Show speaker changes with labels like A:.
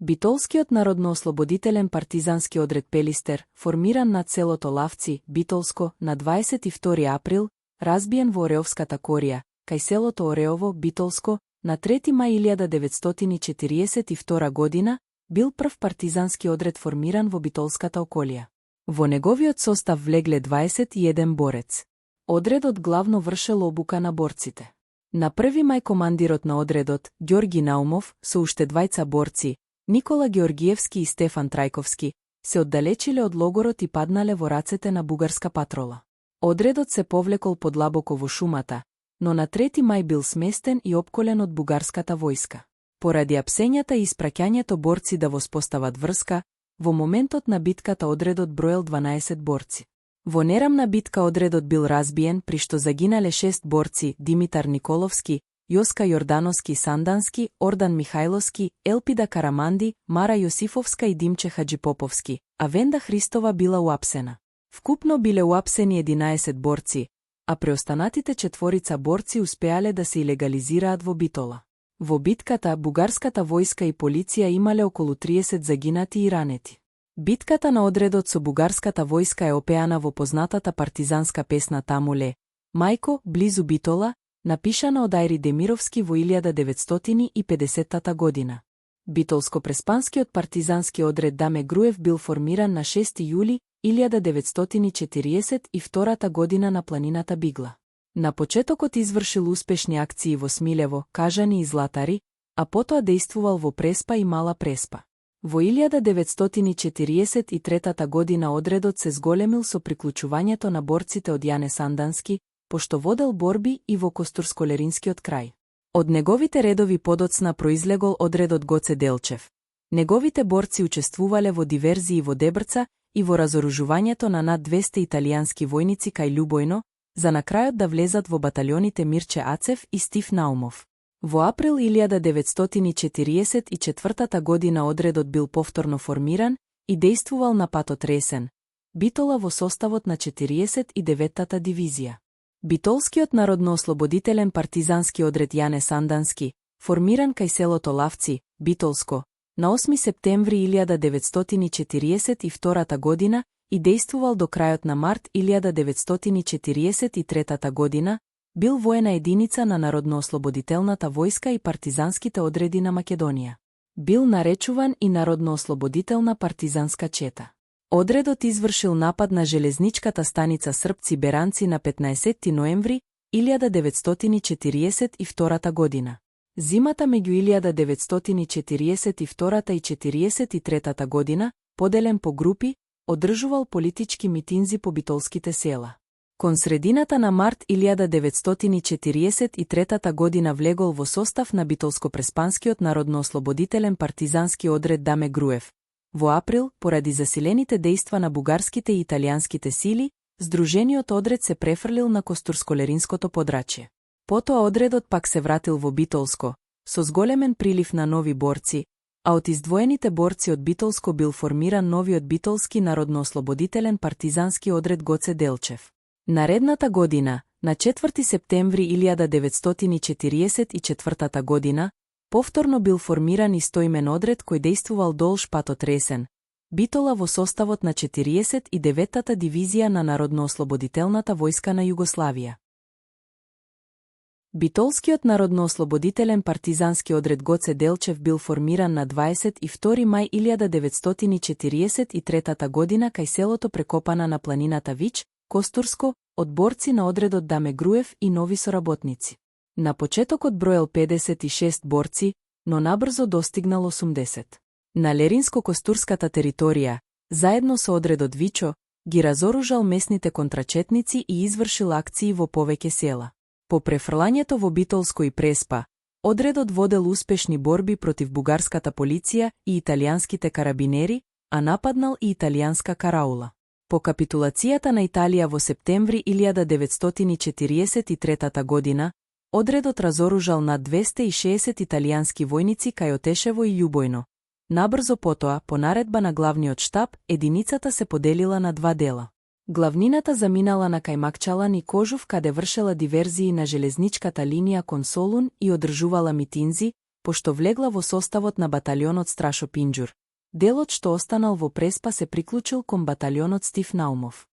A: Битолскиот народно-ослободителен партизански одред Пелистер, формиран над селото Лавци, Битолско, на 22 април, разбиен во Ореовската корија, кај селото Ореово, Битолско, на 3 мај 1942 година, бил прв партизански одред формиран во Битолската околија. Во неговиот состав влегле 21 борец. Одредот главно вршел обука на борците. На 1 мај командирот на одредот, Ѓорги Наумов, со уште двајца борци, Никола Георгиевски и Стефан Трајковски, се оддалечиле од логорот и паднале во рацете на бугарска патрола. Одредот се повлекол подлабоко во шумата, но на 3 мај бил сместен и опколен од бугарската војска. Поради апсењата и испраќањето борци да воспостават врска, во моментот на битката одредот броел 12 борци. Во нерамна битка одредот бил разбиен, при што загинале 6 борци: Димитар Николовски, Јоска Јордановски Сандански, Ордан Михајловски, Елпида Караманди, Мара Јосифовска и Димче Хаджипоповски, а Венда Христова била уапсена. Вкупно биле уапсени 11 борци, а преостанатите 4 борци успеале да се илегализираат во Битола. Во битката бугарската војска и полиција имале околу 30 загинати и ранети. Битката на одредот со бугарската војска е опеана во познатата партизанска песна Тамуле, Мајко, близу Битола, напишана од Ајри Демировски во 1950 година. Битолско-преспанскиот партизански одред Даме Груев бил формиран на 6 јули 1942 година на планината Бигла. На почетокот извршил успешни акции во Смилево, Кажани и Златари, а потоа дејствувал во Преспа и Мала Преспа. Во 1943 година одредот се зголемил со приклучувањето на борците од Јане Сандански, пошто водел борби и во Костурско-Леринскиот крај. Од неговите редови подоцна произлегол одредот Гоце Делчев. Неговите борци учествувале во диверзии во Дебрца и во разоружувањето на над 200 италијански војници кај Љубојно, за на крајот да влезат во баталионите Мирче Ацев и Стив Наумов. Во април 1944 година одредот бил повторно формиран и дејствувал на патот Ресен, Битола во составот на 49-та дивизија. Битолскиот народно-ослободителен партизански одред Јане Сандански, формиран кај селото Лавци, Битолско, на 8 септември 1942 година и дејствувал до крајот на март 1943 година, бил воена единица на Народно-ослободителната војска и партизанските одреди на Македонија. Бил наречуван и Народно-ослободителна партизанска чета. Одредот извршил напад на железничката станица Српци Беранци на 15 ноември 1942 година. Зимата меѓу 1942 и 1943 година, поделен по групи, одржувал политички митинзи по битолските села. Кон средината на март 1943 година влегол во состав на Битолско-преспанскиот народно-ослободителен партизански одред Даме Груев. Во април, поради засилените дејства на бугарските и италијанските сили, здружениот одред се префрлил на Костурско-Леринското подрачје. Потоа одредот пак се вратил во Битолско, со зголемен прилив на нови борци, а од издвоените борци од Битолско бил формиран новиот битолски народно-ослободителен партизански одред Гоце Делчев. Наредната година, на 4 септември 1944 година, повторно бил формиран истоимен одред кој дејствувал долж патот Ресен, Битола во составот на 49-та дивизија на Народно-ослободителната војска на Југославија. Битолскиот народно-ослободителен партизански одред Гоце Делчев бил формиран на 22 мај 1943 година кај селото Прекопана на планината Вич, Костурско, од борци на одредот Даме Груев и нови соработници. На почетокот броел 56 борци, но набрзо достигнал 80. На Леринско-Костурската територија, заедно со одредот Вичо, ги разоружал местните контрачетници и извршил акции во повеќе села. По префрлањето во Битолско и Преспа, одредот водел успешни борби против бугарската полиција и италијанските карабинери, а нападнал и италијанска караула. По капитулацијата на Италија во септември 1943 година, одредот разоружал над 260 италијански војници кај Отешево и Љубојно. Набрзо потоа, по наредба на главниот штаб, единицата се поделила на два дела. Главнината заминала на кај Макчалан и Кожув, каде вршела диверзии на железничката линија кон Солун и одржувала митинзи, пошто влегла во составот на баталионот Страшо Пинџур. Делот што останал во Преспа се приклучил кон баталионот Стив Наумов.